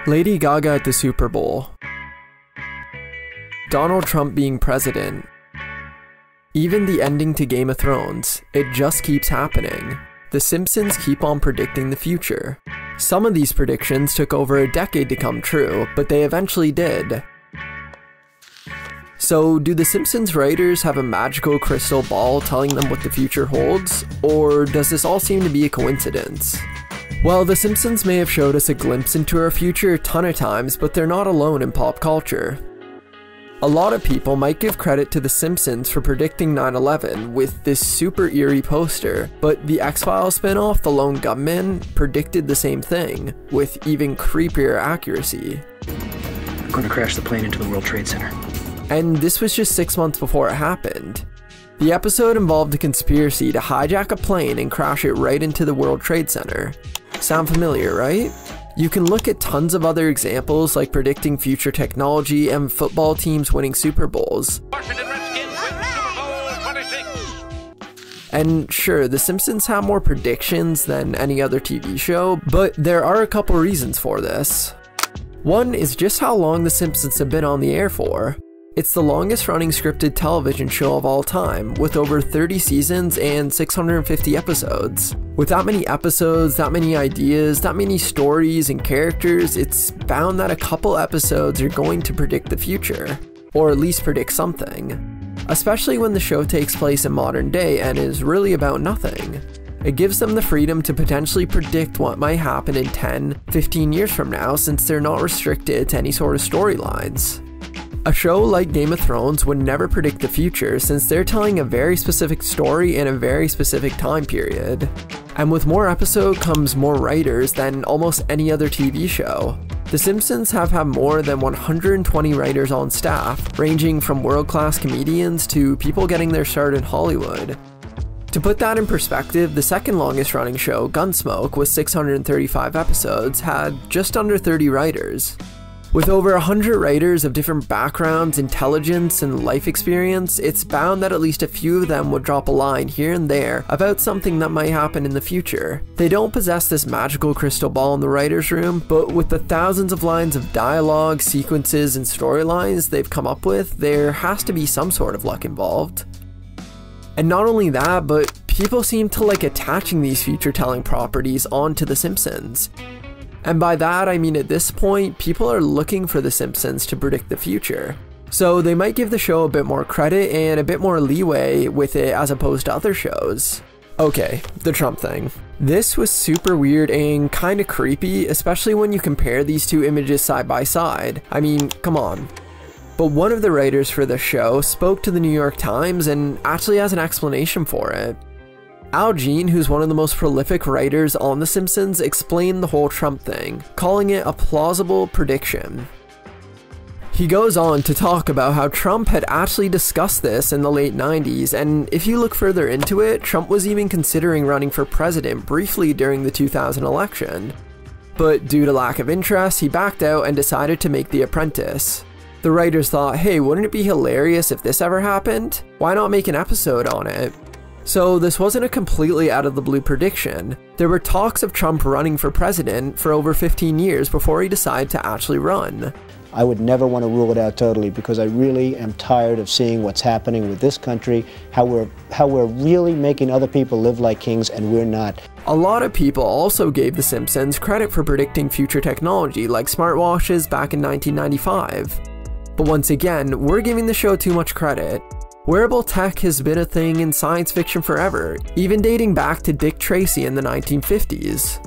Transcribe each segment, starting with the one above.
Lady Gaga at the Super Bowl. Donald Trump being president. Even the ending to Game of Thrones, it just keeps happening. The Simpsons keep on predicting the future. Some of these predictions took over a decade to come true, but they eventually did. So, do the Simpsons writers have a magical crystal ball telling them what the future holds, or does this all seem to be a coincidence? Well, the Simpsons may have showed us a glimpse into our future a ton of times, but they're not alone in pop culture. A lot of people might give credit to The Simpsons for predicting 9/11 with this super eerie poster, but the X-Files spin-off, The Lone Gunman, predicted the same thing, with even creepier accuracy. I'm going to crash the plane into the World Trade Center. And this was just 6 months before it happened. The episode involved a conspiracy to hijack a plane and crash it right into the World Trade Center. Sound familiar, right? You can look at tons of other examples like predicting future technology and football teams winning Super Bowls. Washington Redskins win Super Bowl 26. And sure, The Simpsons have more predictions than any other TV show, but there are a couple reasons for this. One is just how long The Simpsons have been on the air for. It's the longest running scripted television show of all time, with over 30 seasons and 650 episodes. With that many episodes, that many ideas, that many stories and characters, it's bound that a couple episodes are going to predict the future, or at least predict something. Especially when the show takes place in modern day and is really about nothing. It gives them the freedom to potentially predict what might happen in 10, 15 years from now, since they're not restricted to any sort of storylines. A show like Game of Thrones would never predict the future since they're telling a very specific story in a very specific time period. And with more episodes comes more writers than almost any other TV show. The Simpsons have had more than 120 writers on staff, ranging from world-class comedians to people getting their start in Hollywood. To put that in perspective, the second longest running show, Gunsmoke, with 635 episodes, had just under 30 writers. With over 100 writers of different backgrounds, intelligence, and life experience, it's bound that at least a few of them would drop a line here and there about something that might happen in the future. They don't possess this magical crystal ball in the writer's room, but with the thousands of lines of dialogue, sequences, and storylines they've come up with, there has to be some sort of luck involved. And not only that, but people seem to like attaching these future-telling properties onto The Simpsons. And by that, I mean at this point, people are looking for The Simpsons to predict the future. So they might give the show a bit more credit and a bit more leeway with it as opposed to other shows. Okay, the Trump thing. This was super weird and kinda creepy, especially when you compare these two images side by side. I mean, come on. But one of the writers for the show spoke to the New York Times and actually has an explanation for it. Al Jean, who's one of the most prolific writers on The Simpsons, explained the whole Trump thing, calling it a plausible prediction. He goes on to talk about how Trump had actually discussed this in the late 90s, and if you look further into it, Trump was even considering running for president briefly during the 2000 election. But due to lack of interest, he backed out and decided to make The Apprentice. The writers thought, hey, wouldn't it be hilarious if this ever happened? Why not make an episode on it? So this wasn't a completely out of the blue prediction. There were talks of Trump running for president for over 15 years before he decided to actually run. I would never want to rule it out totally because I really am tired of seeing what's happening with this country, how we're really making other people live like kings and we're not. A lot of people also gave The Simpsons credit for predicting future technology like smartwatches back in 1995. But once again, we're giving the show too much credit. Wearable tech has been a thing in science fiction forever, even dating back to Dick Tracy in the 1950s.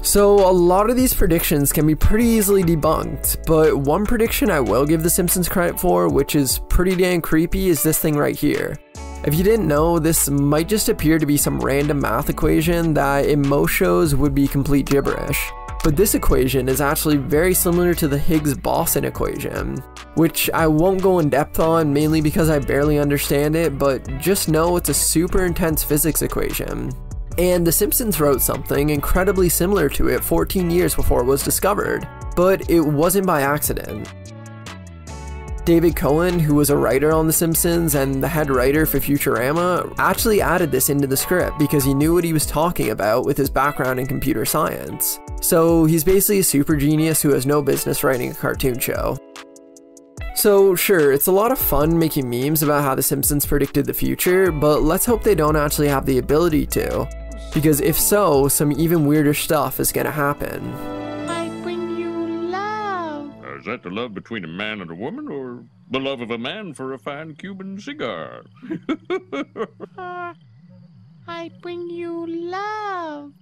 So a lot of these predictions can be pretty easily debunked, but one prediction I will give The Simpsons credit for, which is pretty damn creepy, is this thing right here. If you didn't know, this might just appear to be some random math equation that in most shows would be complete gibberish. But this equation is actually very similar to the Higgs-Boson equation, which I won't go in depth on mainly because I barely understand it, but just know it's a super intense physics equation. And The Simpsons wrote something incredibly similar to it 14 years before it was discovered, but it wasn't by accident. David Cohen, who was a writer on The Simpsons and the head writer for Futurama, actually added this into the script because he knew what he was talking about with his background in computer science. So he's basically a super genius who has no business writing a cartoon show. So sure, it's a lot of fun making memes about how The Simpsons predicted the future, but let's hope they don't actually have the ability to. Because if so, some even weirder stuff is gonna happen. I bring you love. Is that the love between a man and a woman, or the love of a man for a fine Cuban cigar? I bring you love.